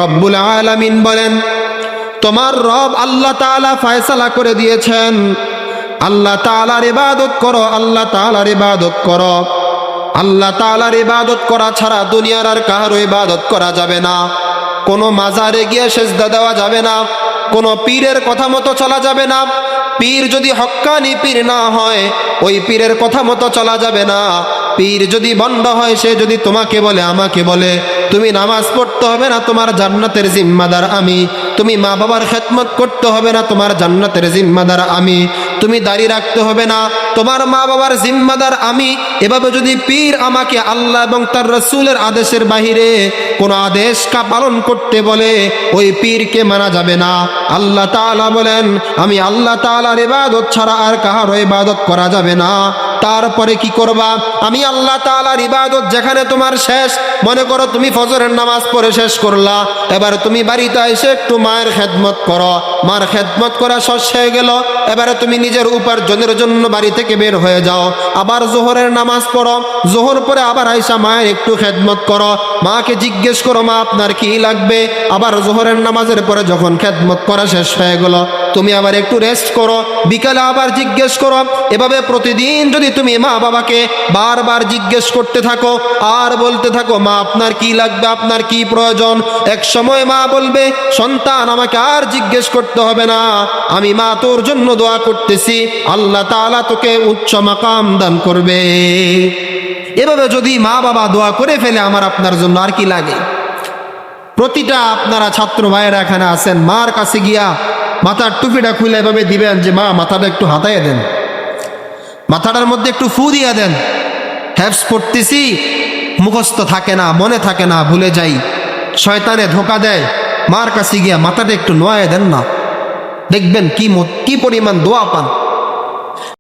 রব্বুল আলামিন বলেন, তোমার রব আল্লাহ তাআলা ফয়সালা করে দিয়েছেন, আল্লাহ তাআলার ইবাদত করো, আল্লাহ তাআলার ইবাদত করো। আল্লাহ তাআলার ইবাদত করা ছাড়া দুনিয়ার আর কারো ইবাদত করা যাবে না। কোনো মাজারে গিয়ে সেজদা দেওয়া যাবে না, কোনো পীরের কথা মতো চলা যাবে না। পীর যদি হক্কানি পীর না হয়, ওই পীরের কথা মতো চলা যাবে না। পীর যদি বন্ড হয়, সে যদি তোমাকে বলে, আমাকে বলে, তুমি নামাজ পড়তে হবে না, তোমার জান্নাতের জিম্মাদার আমি। তুমি মা বাবার খেদমত করতে হবে না, তোমার জান্নাতের জিম্মাদার আমি। তুমি দাড়ি রাখতে হবে না, তোমার মা বাবার জিম্মাদার আমি। এভাবে যদি পীর আমাকে আল্লাহ এবং তার রাসূলের আদেশের বাহিরে কোনো আদেশ পালন করতে বলে, ওই পীরকে মানা যাবে না। আল্লাহ তাআলা বলেন, আমি আল্লাহ তাআলার ইবাদত ছাড়া আর কারো ইবাদত করা যাবে না। তারপরে কি করবা? আমি আল্লাহ তাআলার ইবাদত যেখানে তোমার শেষ, মনে করো তুমি ফজরের নামাজ পড়ে শেষ করলা, এবার তুমি বাড়িতে এসে একটু মায়ের খেদমত করো, মার খেদমত করা শেষ হয়ে গেল, এবারে তুমি নিজের উপার্জনের জন্য বাড়ি থেকে বের হয়ে যাও, আবার জোহরের নামাজ পড়ো, জোহর পরে আবার আইসা মায়ের একটু খেদমত করো, মাকে জিজ্ঞেস করো মা আপনার কি লাগবে, আবার জোহরের নামাজের পরে যখন খেদমত করা শেষ হয়ে গেল, তুমি আবার একটু রেস্ট করো, বিকালে আবার জিজ্ঞেস করো। এভাবে প্রতিদিন যদি তুমি মা বাবাকে বারবার জিজ্ঞেস করতে থাকো আর বলতে থাকো মা আপনার কি লাগবে, আপনার কি প্রয়োজন, এক সময় মা বলবে, সন্তান আমাকে আর জিজ্ঞেস করতে হবে না, আমি মা তোর জন্য দোয়া করতেছি, আল্লাহ তাআলা তোকে উচ্চ মাকাম দান করবে। এভাবে যদি মা বাবা দোয়া করে ফেলে, আমার আপনার জন্য আর কি লাগে? প্রতিটা আপনারা ছাত্র ভাইয়েরা এখানে আছেন, মার কাছে গিয়া মাথার টুপিটা খুলে এভাবে দিবেন যে মা মাথাটা একটু হাতাইয়া দেন, মাথাটার মধ্যে একটু ফু দিয়া দেন। হেফজ পড়তেছি, মুখস্থ থাকে না, মনে থাকে না, ভুলে যাই, শয়তানে ধোকা দেয়, মার কাছে গিয়া মাথাটা একটু নোয়ায় দেন না, দেখবেন কি পরিমাণ দোয়া পান।